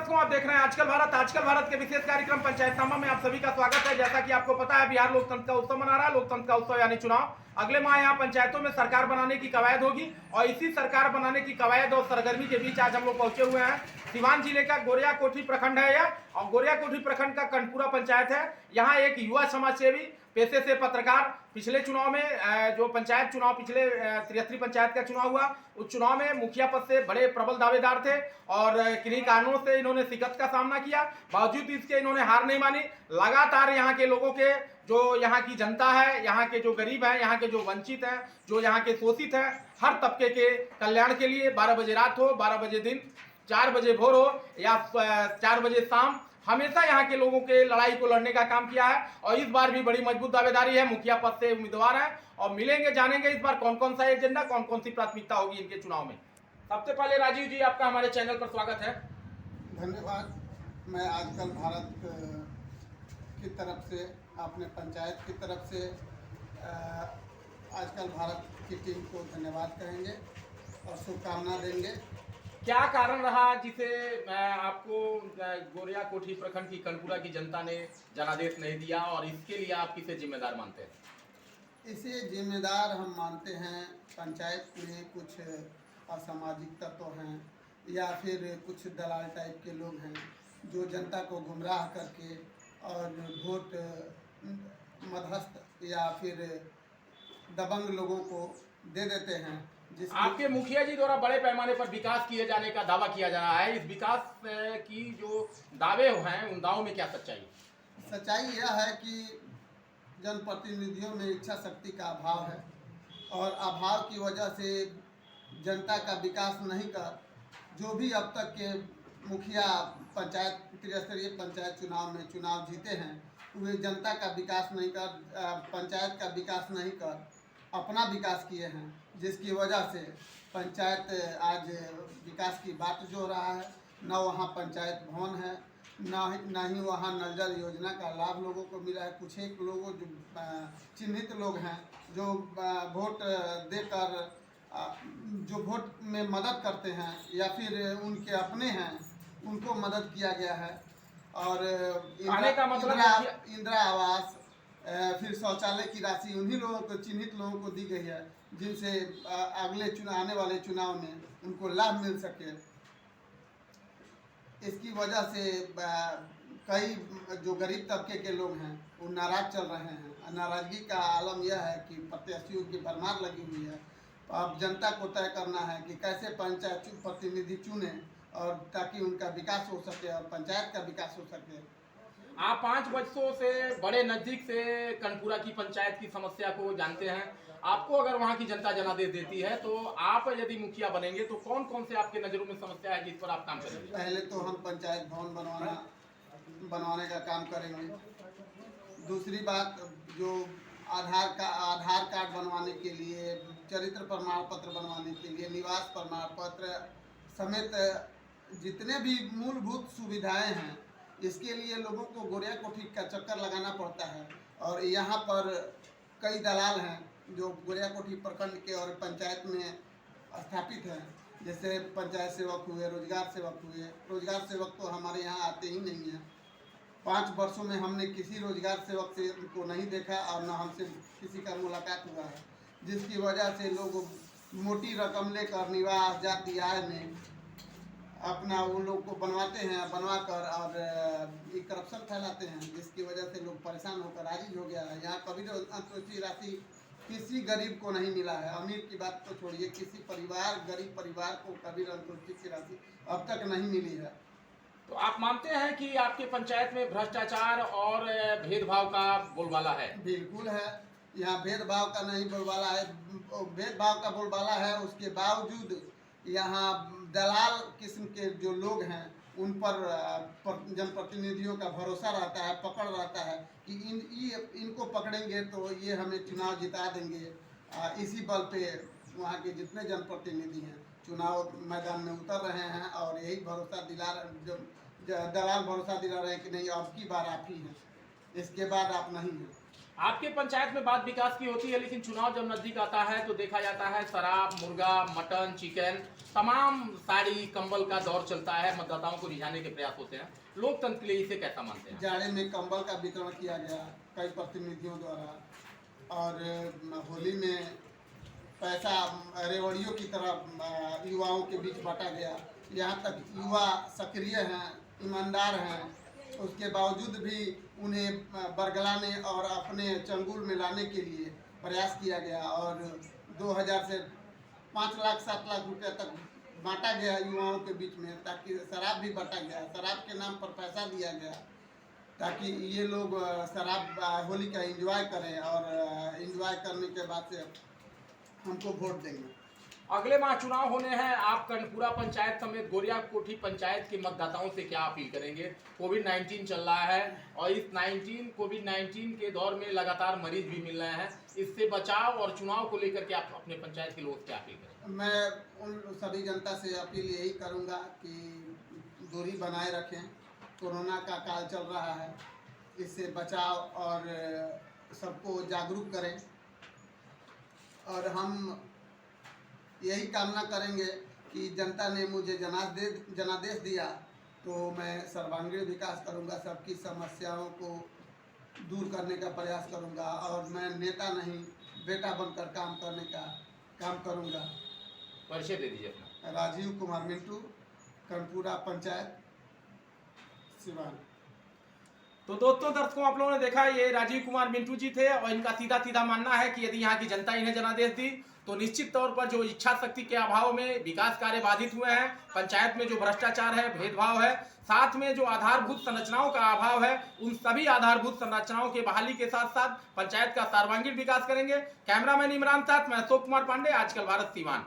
दर्शकों, आप देख रहे हैं आजकल भारत के विशेष कार्यक्रम पंचायतनामा में आप सभी का स्वागत है। जैसा कि आपको पता है, बिहार लोकतंत्र का उत्सव मना रहा है। लोकतंत्र का उत्सव यानी चुनाव। अगले माह यहाँ पंचायतों में सरकार बनाने की कवायद होगी और इसी सरकार बनाने की कवायद और सरगर्मी के बीच आज हम लोग पहुंचे हुए हैं। सिवान जिले का गोरिया कोठी प्रखंड है यह, और गोरिया कोठी प्रखंड का कंटपुरा पंचायत है। यहाँ एक युवा समाज सेवी, पेशे से पत्रकार, पिछले चुनाव में जो पंचायत चुनाव पिछले 73 पंचायत का चुनाव हुआ, उस चुनाव में मुखिया पद से बड़े प्रबल दावेदार थे और किन्हीं कारणों से इन्होंने शिकस्त का सामना किया। बावजूद इसके इन्होंने हार नहीं मानी। लगातार यहाँ के लोगों के, जो यहाँ की जनता है, यहाँ के जो गरीब हैं, यहाँ के जो वंचित हैं, जो यहाँ के शोषित हैं, हर तबके के कल्याण के लिए 12 बजे रात हो, 12 बजे दिन, 4 बजे भोर हो या 4 बजे शाम, हमेशा यहाँ के लोगों के लड़ाई को लड़ने का काम किया है। और इस बार भी बड़ी मजबूत दावेदारी है। मुखिया पद से उम्मीदवार है और मिलेंगे, जानेंगे इस बार कौन कौन सा एजेंडा, कौन कौन सी प्राथमिकता होगी इनके चुनाव में। सबसे पहले राजीव जी, आपका हमारे चैनल पर स्वागत है। धन्यवाद। मैं आजकल भारत की तरफ से, अपने पंचायत की तरफ से आजकल भारत की टीम को धन्यवाद कहेंगे और शुभकामना देंगे। क्या कारण रहा जिसे आपको गोरिया कोठी प्रखंड की कंटपुरा की जनता ने जनादेश नहीं दिया, और इसके लिए आप किसे जिम्मेदार मानते हैं? इसे जिम्मेदार हम मानते हैं, पंचायत में कुछ असामाजिक तत्व हैं या फिर कुछ दलाल टाइप के लोग हैं जो जनता को गुमराह करके और वोट मध्यस्थ या फिर दबंग लोगों को दे देते हैं। आपके मुखिया जी द्वारा बड़े पैमाने पर विकास किए जाने का दावा किया जा रहा है। इस विकास की जो दावे हैं, उन दावों में क्या सच्चाई? सच्चाई यह है कि जनप्रतिनिधियों में इच्छा शक्ति का अभाव है और अभाव की वजह से जनता का विकास नहीं कर, जो भी अब तक के मुखिया पंचायत त्रिस्तरीय पंचायत चुनाव में चुनाव जीते हैं, वे जनता का विकास नहीं कर, पंचायत का विकास नहीं कर अपना विकास किए हैं, जिसकी वजह से पंचायत आज विकास की बात जो रहा है। न वहाँ पंचायत भवन है, न ही वहाँ नल जल योजना का लाभ लोगों को मिला है। कुछ एक लोगों जो चिन्हित लोग हैं जो वोट देकर जो वोट में मदद करते हैं या फिर उनके अपने हैं, उनको मदद किया गया है। और इंदिरा आवास, फिर शौचालय की राशि उन्हीं लोगों को, चिन्हित लोगों को दी गई है, जिनसे अगले आने वाले चुनाव में उनको लाभ मिल सके। इसकी वजह से कई जो गरीब तबके के लोग हैं वो नाराज चल रहे हैं। नाराजगी का आलम यह है कि प्रत्याशियों की भरमार लगी हुई है। अब जनता को तय करना है कि कैसे पंचायत प्रतिनिधि चुने और ताकि उनका विकास हो सके और पंचायत का विकास हो सके। आप 5 वर्षों से बड़े नजदीक से कंटपुरा की पंचायत की समस्या को जानते हैं। आपको अगर वहां की जनता जनादेश देती है तो आप यदि मुखिया बनेंगे तो कौन कौन से आपके नजरों में समस्या है जिस पर आप काम करेंगे? पहले तो हम पंचायत भवन बनवाने का काम करेंगे। दूसरी बात, जो आधार कार्ड बनवाने के लिए, चरित्र प्रमाण पत्र बनवाने के लिए, निवास प्रमाण पत्र समेत जितने भी मूलभूत सुविधाएं हैं, इसके लिए लोगों को गोरिया कोठी का चक्कर लगाना पड़ता है। और यहाँ पर कई दलाल हैं जो गोरिया कोठी प्रखंड के और पंचायत में स्थापित हैं, जैसे पंचायत सेवक हुए, रोजगार सेवक हुए। रोजगार सेवक तो हमारे यहाँ आते ही नहीं हैं। 5 वर्षों में हमने किसी रोजगार सेवक से को नहीं देखा और न हमसे किसी का मुलाकात हुआ है, जिसकी वजह से लोग मोटी रकम लेकर निवास जाति आय में अपना उन लोग को बनवाते हैं, बनवाकर और ये करप्शन फैलाते हैं, जिसकी वजह से लोग परेशान होकर आजिज हो गया है। यहाँ कभी अंतोषी राशि किसी गरीब को नहीं मिला है। अमीर की बात तो छोड़िए, किसी गरीब परिवार को कभी अंतोषी की राशि अब तक नहीं मिली है। तो आप मानते हैं कि आपके पंचायत में भ्रष्टाचार और भेदभाव का बोलबाला है? बिल्कुल है। यहाँ भेदभाव का नहीं बोलबाला है, भेदभाव का बोलबाला है। उसके बावजूद यहाँ दलाल किस्म के जो लोग हैं उन पर जनप्रतिनिधियों का भरोसा रहता है, पकड़ रहता है कि इनको पकड़ेंगे तो ये हमें चुनाव जिता देंगे। इसी बल पे वहाँ के जितने जनप्रतिनिधि हैं चुनाव मैदान में उतर रहे हैं और यही भरोसा दिला, जो दलाल भरोसा दिला रहे हैं कि नहीं अब की बार आप ही हैं, इसके बाद आप नहीं हैं। आपके पंचायत में बात विकास की होती है, लेकिन चुनाव जब नजदीक आता है तो देखा जाता है शराब, मुर्गा, मटन, चिकन, तमाम साड़ी कंबल का दौर चलता है। मतदाताओं को रिझाने के प्रयास होते हैं। लोकतंत्र के लिए इसे कैसा मानते हैं? जाड़े में कंबल का वितरण किया गया कई प्रतिनिधियों द्वारा, और होली में पैसा रेवड़ियों की तरह युवाओं के बीच बांटा गया। यहाँ तक युवा सक्रिय हैं, ईमानदार हैं, उसके बावजूद भी उन्हें बरगलाने और अपने चंगुल में लाने के लिए प्रयास किया गया, और 2000 से 5 लाख 7 लाख रुपया तक बांटा गया युवाओं के बीच में, ताकि शराब भी बांटा गया, शराब के नाम पर पैसा दिया गया ताकि ये लोग शराब होली का एंजॉय करें, और एंजॉय करने के बाद से हमको वोट देंगे। अगले माह चुनाव होने हैं। आप कर्णपुरा पंचायत समेत गोरिया कोठी पंचायत के मतदाताओं से क्या अपील करेंगे? कोविड-19 चल रहा है और इस कोविड-19 के दौर में लगातार मरीज भी मिल रहे हैं। इससे बचाव और चुनाव को लेकर के आप अपने पंचायत के लोगों से क्या अपील करेंगे? मैं उन सभी जनता से अपील यही करूंगा कि दूरी बनाए रखें। कोरोना का काल चल रहा है, इससे बचाव और सबको जागरूक करें, और हम यही कामना करेंगे कि जनता ने मुझे जनादेश दिया तो मैं सर्वांगीण विकास करूंगा, सबकी समस्याओं को दूर करने का प्रयास करूंगा, और मैं नेता नहीं बेटा बनकर काम करने का काम करूंगा। परिचय दे दीजिए अपना। राजीव कुमार मिंटू, कर्णपुरा पंचायत, सिवान। तो दोस्तों, दर्शकों, आप लोगों ने देखा ये राजीव कुमार मिंटू जी थे, और इनका सीधा सीधा मानना है कि यदि यहाँ की जनता इन्हें जनादेश दी तो निश्चित तौर पर जो इच्छा शक्ति के अभाव में विकास कार्य बाधित हुए हैं, पंचायत में जो भ्रष्टाचार है, भेदभाव है, साथ में जो आधारभूत संरचनाओं का अभाव है, उन सभी आधारभूत संरचनाओं के बहाली के साथ साथ पंचायत का सर्वांगीण विकास करेंगे। कैमरामैन इमरान साथ मैं अशोक कुमार पांडे, आजकल भारत, सीवान।